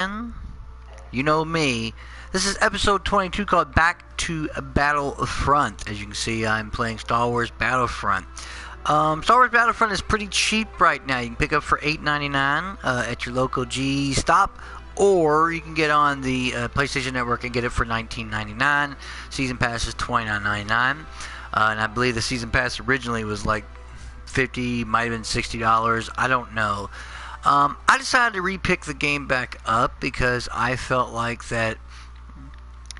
You know me. This is episode 22 called Back to Battlefront. As you can see, I'm playing Star Wars Battlefront. Star Wars Battlefront is pretty cheap right now. You can pick up for $8.99 at your local G stop, or you can get on the PlayStation Network and get it for $19.99. Season Pass is $29.99. And I believe the Season Pass originally was like $50, might have been $60. I don't know. I decided to re-pick the game back up because I felt like that,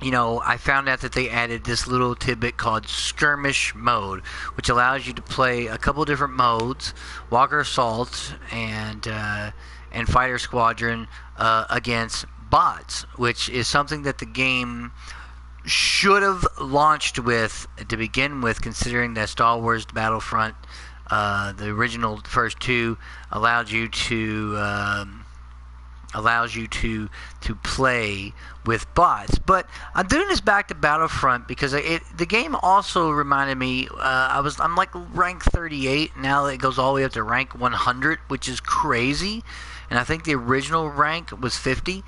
I found out that they added this little tidbit called Skirmish Mode, which allows you to play a couple different modes, Walker Assault and Fighter Squadron against bots, which is something that the game should have launched with to begin with, considering that Star Wars Battlefront, the original first two, allows you to play with bots. But I'm doing this back to Battlefront because the game also reminded me. I'm like rank 38 now. It goes all the way up to rank 100, which is crazy. And I think the original rank was 50.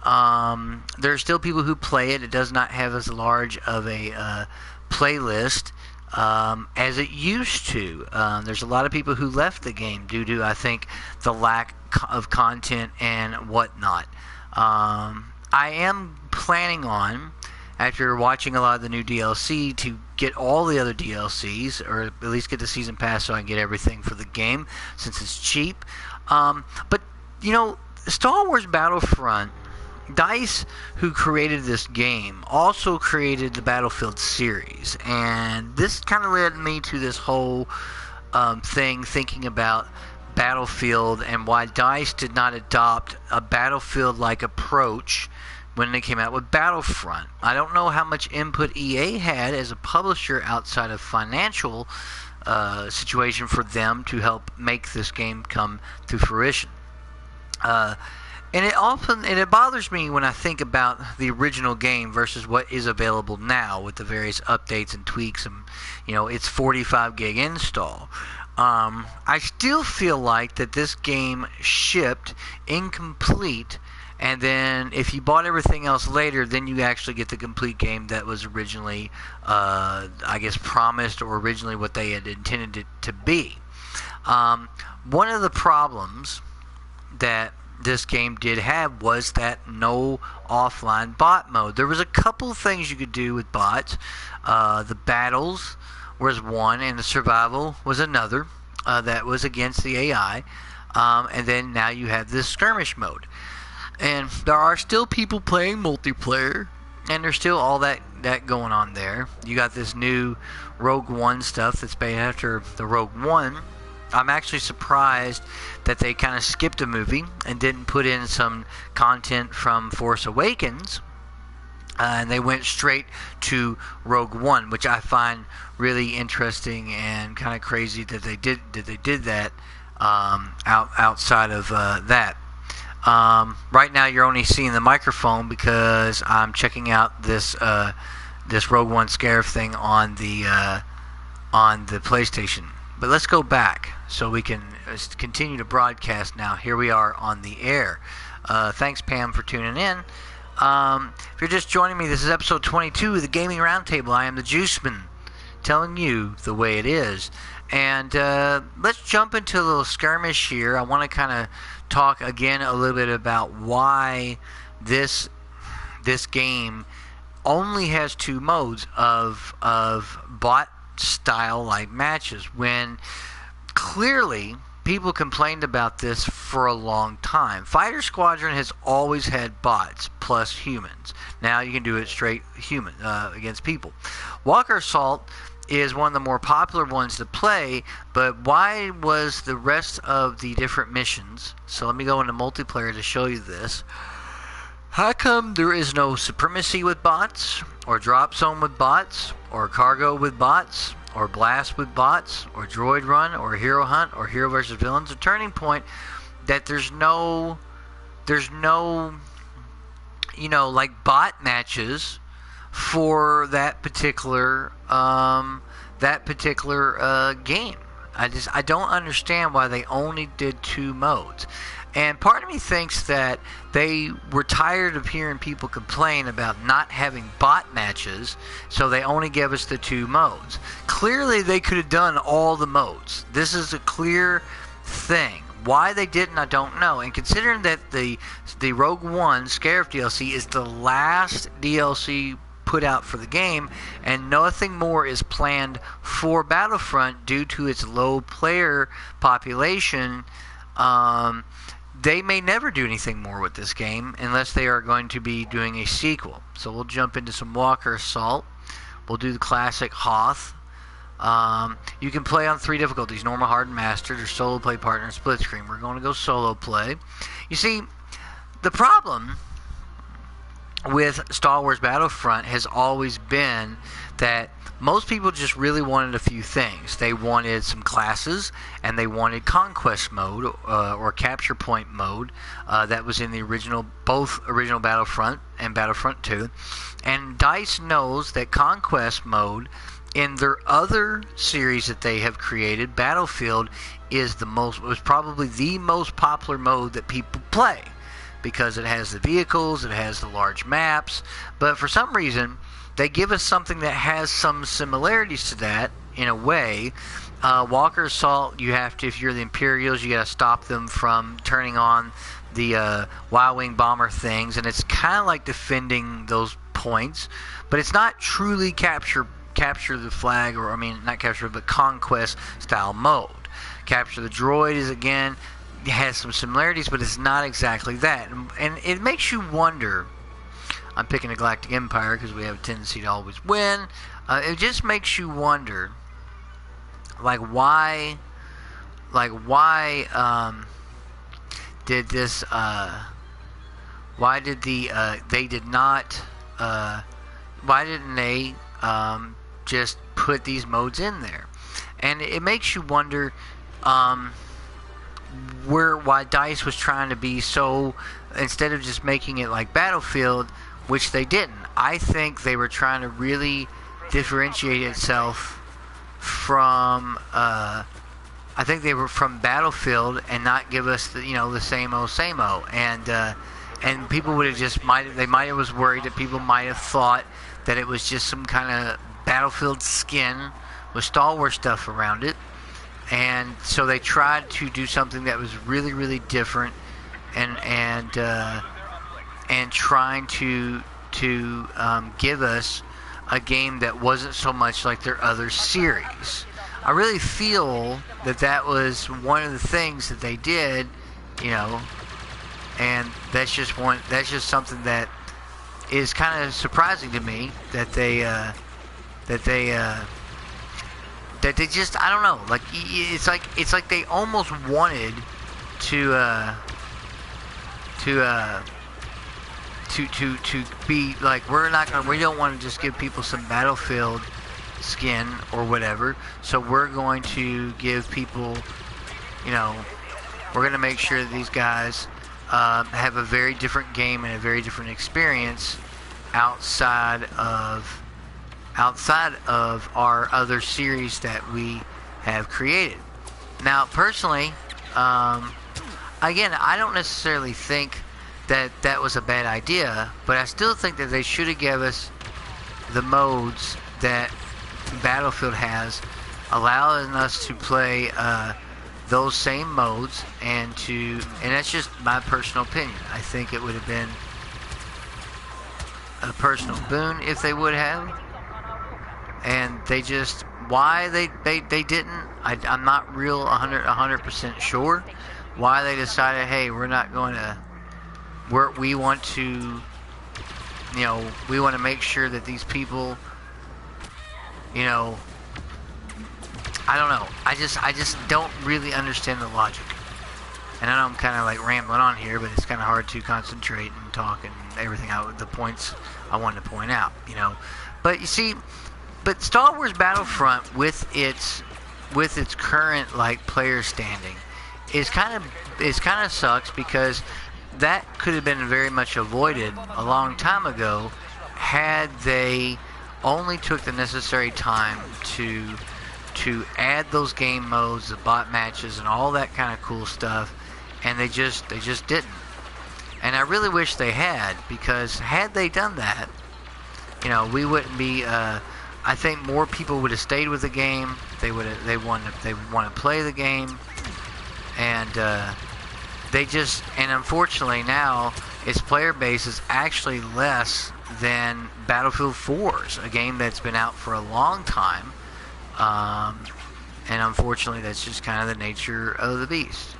There are still people who play it. It does not have as large of a playlist as it used to. There's a lot of people who left the game due to, I think, the lack of content and whatnot. I am planning on, after watching a lot of the new DLC, to get all the other DLCs, or at least get the Season Pass so I can get everything for the game, since it's cheap. But, Star Wars Battlefront, DICE, who created this game, also created the Battlefield series, and this kind of led me to this whole thing, thinking about Battlefield and why DICE did not adopt a Battlefield-like approach when they came out with Battlefront. I don't know how much input EA had as a publisher outside of financial situation for them to help make this game come to fruition. And it bothers me when I think about the original game versus what is available now with the various updates and tweaks and, its 45 gig install. I still feel like that this game shipped incomplete, and then if you bought everything else later, then you actually get the complete game that was originally, promised, or originally what they had intended it to be. One of the problems that this game did have was that no offline bot mode. There was a couple things you could do with bots. The battles was one, and the survival was another. That was against the AI. And then now you have this skirmish mode. And there are still people playing multiplayer, and there's still all that going on there. You got this new Rogue One stuff that's made after the Rogue One. I'm actually surprised that they kind of skipped a movie and didn't put in some content from Force Awakens, and they went straight to Rogue One, which I find really interesting and kind of crazy that they did that outside of that. Right now, you're only seeing the microphone because I'm checking out this Rogue One Scarif thing on the PlayStation. But let's go back so we can continue to broadcast now. Here we are on the air. Thanks, Pam, for tuning in. If you're just joining me, this is episode 22 of the Gaming Roundtable. I am the Juiceman, telling you the way it is. And let's jump into a little skirmish here. I want to kind of talk again a little bit about why this game only has two modes of bot style like matches, when clearly people complained about this for a long time. Fighter Squadron has always had bots plus humans. Now you can do it straight human against people. Walker Assault is one of the more popular ones to play, but why was the rest of the different missions? So let me go into multiplayer to show you this. How come there is no supremacy with bots, or drop zone with bots, or cargo with bots, or blast with bots, or droid run, or hero hunt, or hero versus villains? A turning point that there's no like bot matches for that particular game. I don't understand why they only did two modes. And part of me thinks that they were tired of hearing people complain about not having bot matches, so they only gave us the 2 modes. Clearly, they could have done all the modes. This is a clear thing. Why they didn't, I don't know. And considering that the Rogue One Scarif DLC is the last DLC put out for the game, and nothing more is planned for Battlefront due to its low player population, they may never do anything more with this game unless they are going to be doing a sequel. So we'll jump into some Walker Assault. We'll do the classic Hoth. You can play on 3 difficulties: normal, hard, and mastered, or solo play, partner, and split screen. We're going to go solo play. You see, the problem with Star Wars Battlefront has always been that most people just really wanted a few things. They wanted some classes, and they wanted conquest mode or capture point mode that was in the both original Battlefront and Battlefront 2. And DICE knows that conquest mode in their other series that they have created, Battlefield, was probably the most popular mode that people play, because it has the vehicles, it has the large maps, but for some reason they give us something that has some similarities to that in a way. Walker Assault, you have to, if you're the Imperials, you got to stop them from turning on the Y-wing bomber things, and it's kind of like defending those points, but it's not truly capture the flag, or not capture, but conquest style mode. Capture the droid is, again, it has some similarities, but it's not exactly that. And it makes you wonder. I'm picking the Galactic Empire because we have a tendency to always win. It just makes you wonder, why did this? Why did they did not? Why didn't they just put these modes in there? And it makes you wonder. Why DICE was trying to be so, instead of just making it like Battlefield, which they didn't. I think they were trying to really differentiate itself from I think they were from Battlefield and not give us the same old, and people would have just they might have was worried that people might have thought that it was just some kind of Battlefield skin with Star Wars stuff around it. And so they tried to do something that was really, really different, and trying to give us a game that wasn't so much like their other series. I really feel that was one of the things that they did, and that's just something that is kind of surprising to me that they just, I don't know, it's like they almost wanted to be like, we don't want to just give people some Battlefield skin or whatever, so we're going to give people, we're going to make sure that these guys have a very different game and a very different experience outside of our other series that we have created. Now, personally, again, I don't necessarily think that was a bad idea, but I still think that they should have given us the modes that Battlefield has, allowing us to play those same modes, and that's just my personal opinion. I think it would have been a personal boon if they would have. And they just, why they didn't, I'm not real 100% sure why they decided, hey, we're not going to, we want to make sure that these people, I don't know, I just don't really understand the logic. And I know I'm kind of like rambling on here, but it's kind of hard to concentrate and talk and everything out, the points I wanted to point out, But you see, but Star Wars Battlefront with its current player standing is kind of sucks, because that could have been very much avoided a long time ago had they only took the necessary time to add those game modes, the bot matches, and all that kind of cool stuff, and they just didn't. And I really wish they had, because had they done that, you know, we wouldn't be. I think more people would have stayed with the game. They would want to play the game, and and unfortunately now its player base is actually less than Battlefield 4's, a game that's been out for a long time, and unfortunately that's just kind of the nature of the beast.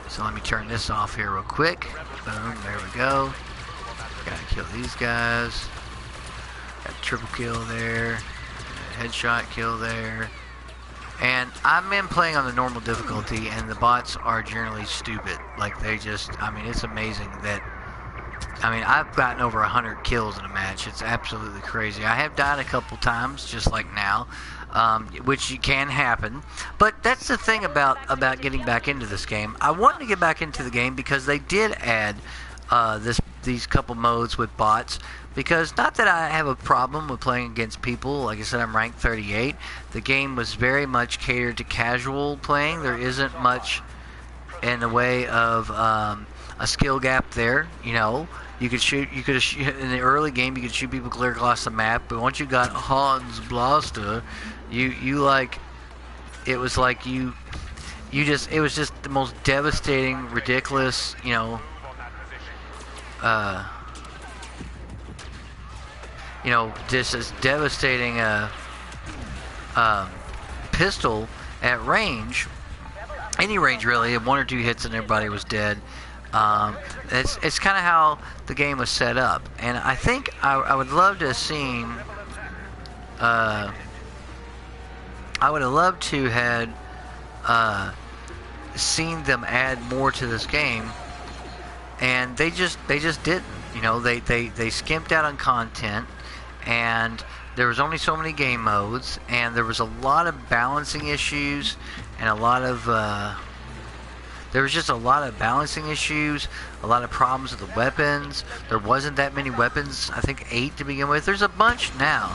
So let me turn this off here real quick. Boom, there we go. Gotta kill these guys. Got a triple kill there. Headshot kill there. And I've been playing on the normal difficulty, and the bots are generally stupid. Like, they just, I mean, it's amazing that, I mean, I've gotten over 100 kills in a match. It's absolutely crazy. I have died a couple times, just like now, which can happen. But that's the thing about getting back into this game. I wanted to get back into the game because they did add these couple modes with bots. Because not that I have a problem with playing against people. Like I said, I'm ranked 38. The game was very much catered to casual playing. There isn't much in the way of a skill gap there. You know, you could shoot in the early game. You could shoot people clear across the map. But once you got Hans Blaster, you like, it was like it was just the most devastating, ridiculous, you know. You know, just this devastating pistol at range, any range really, one or two hits and everybody was dead. It's kind of how the game was set up, and I think I would love to have seen. I would have loved to had seen them add more to this game, and they just didn't. You know, they skimped out on content. And there was only so many game modes, and there was a lot of balancing issues, and a lot of there was just a lot of balancing issues, a lot of problems with the weapons. There wasn't that many weapons. I think 8 to begin with. There's a bunch now,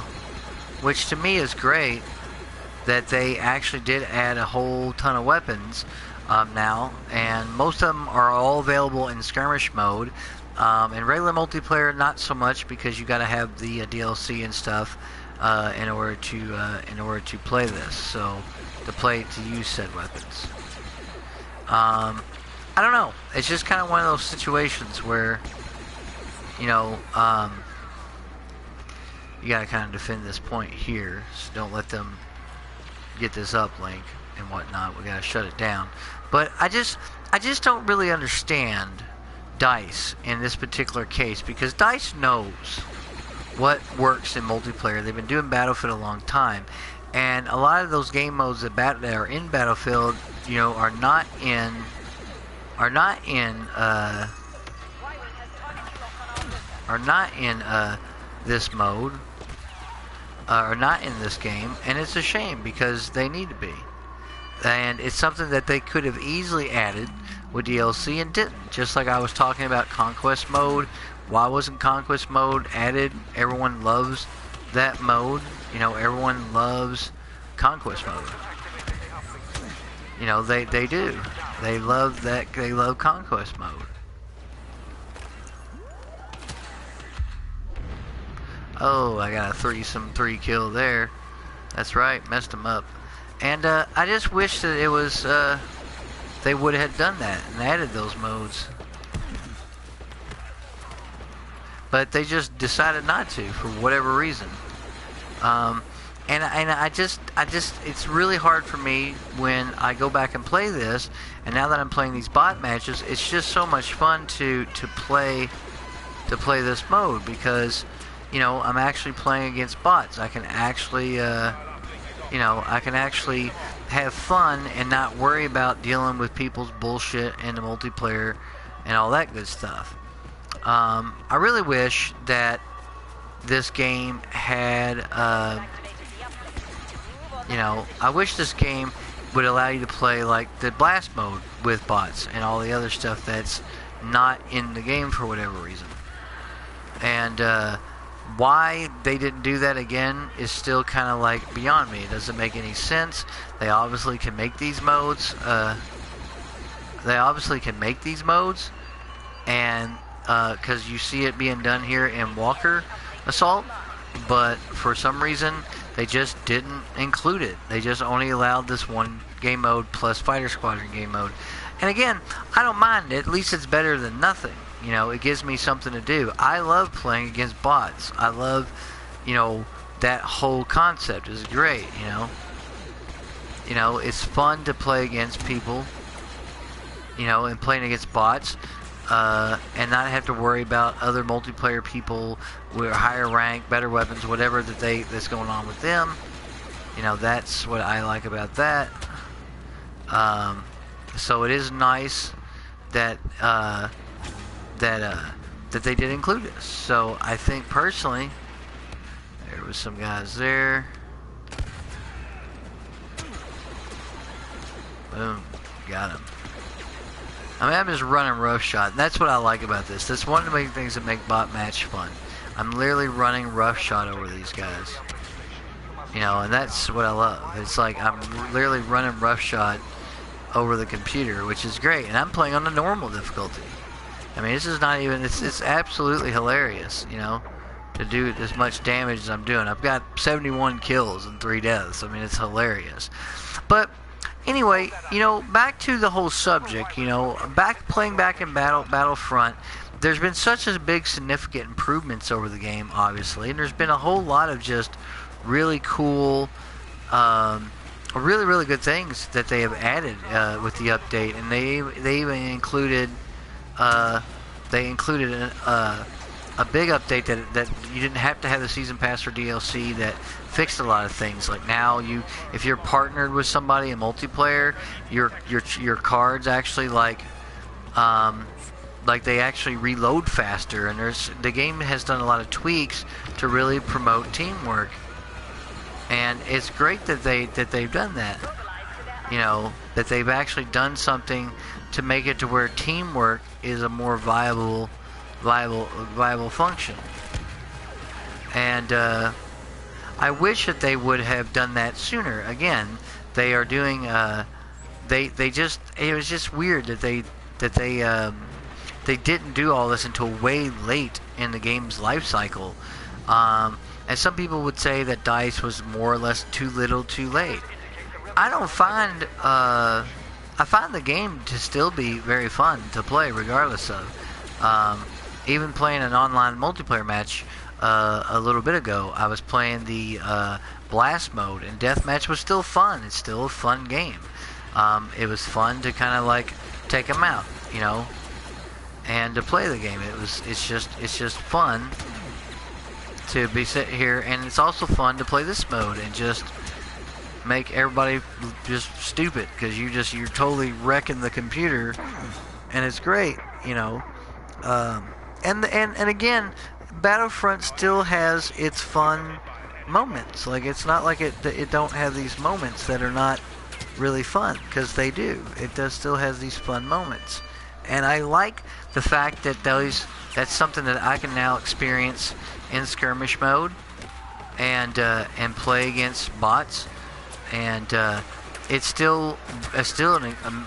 which to me is great that they actually did add a whole ton of weapons now, and most of them are all available in skirmish mode. In regular multiplayer, not so much, because you got to have the DLC and stuff in order to play this. So to use said weapons. I don't know. It's just kind of one of those situations where, you know, you got to kind of defend this point here. So don't let them get this uplink and whatnot. We got to shut it down. But I just don't really understand DICE in this particular case, because DICE knows what works in multiplayer. They've been doing Battlefield a long time, and a lot of those game modes that are in Battlefield, you know, are not in this mode, are not in this game, and it's a shame because they need to be. And it's something that they could have easily added with DLC and didn't. Just like I was talking about Conquest mode. Why wasn't Conquest mode added? Everyone loves that mode. You know, everyone loves Conquest mode. You know, they do. They love that. They love Conquest mode. Oh, I got a 3 kill there. That's right, messed them up. And I just wish that it was they would have done that and added those modes, but they just decided not to for whatever reason. And I just it's really hard for me when I go back and play this, and now that I'm playing these bot matches, it's just so much fun to play this mode, because, you know, I'm actually playing against bots. I can actually you know, I can actually have fun and not worry about dealing with people's bullshit in the multiplayer and all that good stuff. I really wish that this game had, you know, I wish this game would allow you to play like the blast mode with bots and all the other stuff that's not in the game for whatever reason. And Why they didn't do that again is still kind of like beyond me. It doesn't make any sense. They obviously can make these modes. And because you see it being done here in Walker Assault, but for some reason they just didn't include it. They just only allowed this one game mode plus Fighter Squadron game mode. And again, I don't mind it. At least it's better than nothing. You know, it gives me something to do. I love playing against bots. I love, you know, that whole concept is great, you know. You know, it's fun to play against people, you know, and playing against bots, and not have to worry about other multiplayer people with higher rank, better weapons, whatever that's going on with them. You know, that's what I like about that. So it is nice that that they did include this. So I think personally, there was some guys there. Boom, got him. I mean, I'm just running roughshod. That's what I like about this. That's one of the main things that make bot match fun. I'm literally running roughshod over these guys. You know, and that's what I love. It's like I'm literally running roughshod over the computer, which is great. And I'm playing on the normal difficulty. I mean, this is not even, it's absolutely hilarious, you know, to do as much damage as I'm doing. I've got 71 kills and 3 deaths. I mean, it's hilarious. But anyway, you know, back to the whole subject, you know, playing back in Battlefront, there's been such a big significant improvements over the game, obviously, and there's been a whole lot of just really cool, really good things that they have added with the update, and they even included a big update that you didn't have to have the season pass or DLC that fixed a lot of things. Like now, if you're partnered with somebody in multiplayer, your cards actually like they actually reload faster, and the game has done a lot of tweaks to really promote teamwork, and it's great that they've done that. You know, that they've actually done something to make it to where teamwork is a more viable function. And I wish that they would have done that sooner. Again, they are doing. It was just weird that they didn't do all this until way late in the game's life cycle. And some people would say that DICE was more or less too little, too late. I don't find. I find the game to still be very fun to play, regardless of. Even playing an online multiplayer match a little bit ago, I was playing the blast mode, and deathmatch was still fun. It's still a fun game. It was fun to kind of like take them out, you know, and to play the game. It's just fun to be sitting here, and it's also fun to play this mode and just make everybody just stupid because you're totally wrecking the computer, and it's great, you know. And again, Battlefront still has its fun moments. Like, it's not like it don't have these moments that are not really fun, because they do. It does still has these fun moments, and I like the fact that that's something that I can now experience in skirmish mode and play against bots. And it's still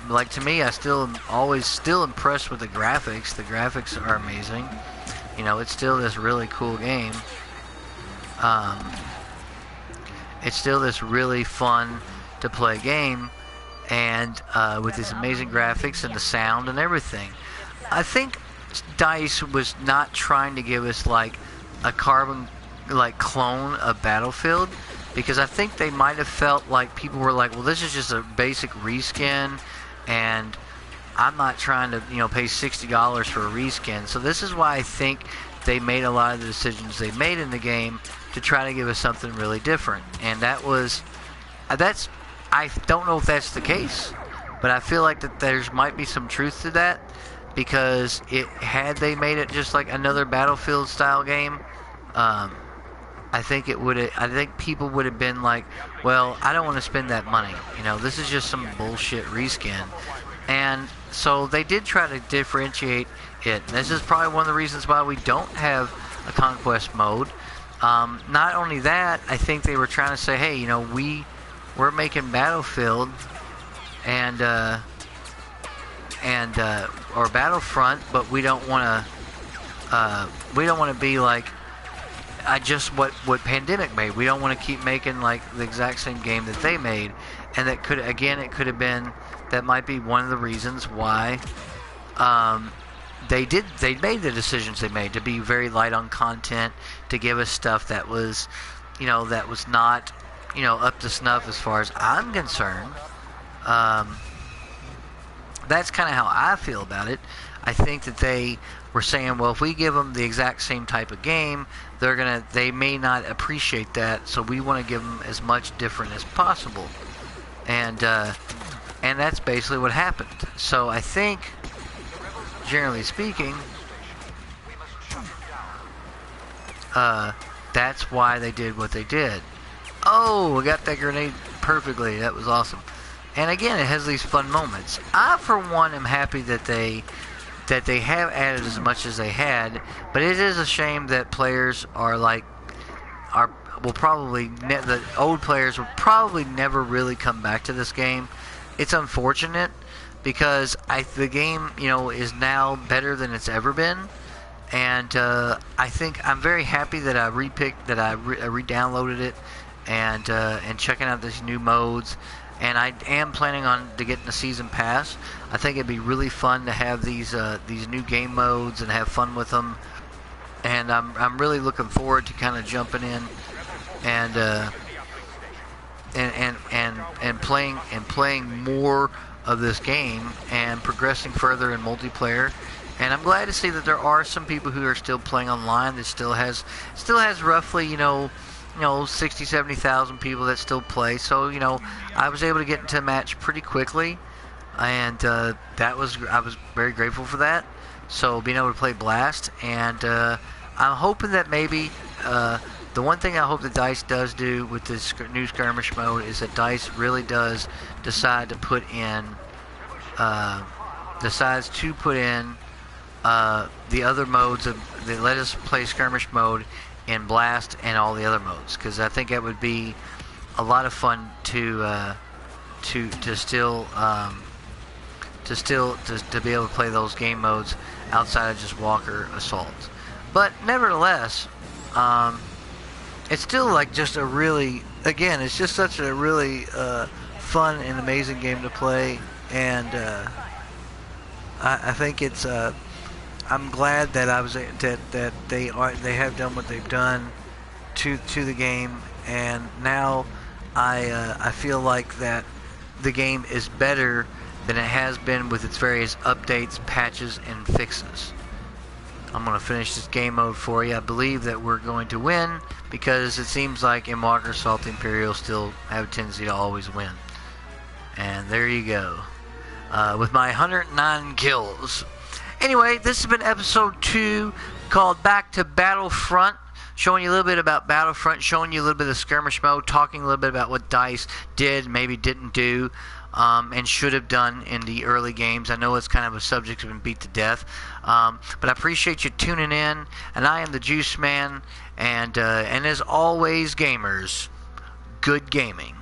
like, to me, I still am always still impressed with the graphics. The graphics are amazing. You know, it's still this really cool game. It's still this really fun to play game, and with these amazing graphics and the sound and everything. I think DICE was not trying to give us like a carbon clone of Battlefield, because I think they might have felt like people were like, well, this is just a basic reskin, and I'm not trying to, you know, pay $60 for a reskin. So this is why I think they made a lot of the decisions they made in the game to try to give us something really different. And I don't know if that's the case, but I feel like that there's might be some truth to that, because had they made it just like another Battlefield style game, I think people would have been like, well, I don't want to spend that money. You know, this is just some bullshit reskin. And so they did try to differentiate it. This is probably one of the reasons why we don't have a conquest mode. Not only that, I think they were trying to say, hey, we're making Battlefield and or Battlefront, but we don't want to be like just what Pandemic made. We don't want to keep making like the exact same game that they made, and it could have been, that might be one of the reasons why they made the decisions they made, to be very light on content, to give us stuff that was not up to snuff as far as I'm concerned. That's kind of how I feel about it. I think that they were saying, well, if we give them the exact same type of game, they may not appreciate that, so we want to give them as much different as possible, and that's basically what happened. So I think, generally speaking, that's why they did what they did. Oh, I got that grenade perfectly. That was awesome. And again, it has these fun moments. I, for one, am happy that they have added as much as they had, but it is a shame that players the old players will probably never really come back to this game. It's unfortunate because the game, is now better than it's ever been, and I think I'm very happy that I re-downloaded it and checking out these new modes. And I am planning on to getting the season pass. I think it'd be really fun to have these new game modes and have fun with them. And I'm really looking forward to kind of jumping in and playing more of this game and progressing further in multiplayer. And I'm glad to see that there are some people who are still playing online. That still has roughly 60, 70,000 people that still play. So, I was able to get into a match pretty quickly, and I was very grateful for that. So, being able to play Blast, and I'm hoping that maybe the one thing I hope that DICE does do with this new skirmish mode is that DICE really does decide to put in the other modes that let us play skirmish mode in Blast and all the other modes, because I think that would be a lot of fun to still be able to play those game modes outside of just Walker Assault. But nevertheless, it's still like just it's just such a really fun and amazing game to play, and I think it's I'm glad that that they have done what they've done to the game, and now I feel like that the game is better than it has been with its various updates, patches, and fixes. I'm going to finish this game mode for you. I believe that we're going to win because it seems like in Walker Assault the Imperials still have a tendency to always win. And there you go. With my 109 kills. Anyway, this has been episode 2 called Back to Battlefront, showing you a little bit about Battlefront, showing you a little bit of skirmish mode, talking a little bit about what DICE did, maybe didn't do, and should have done in the early games. I know it's kind of a subject that's been beat to death, but I appreciate you tuning in, and I am the Juice Man, and as always, gamers, good gaming.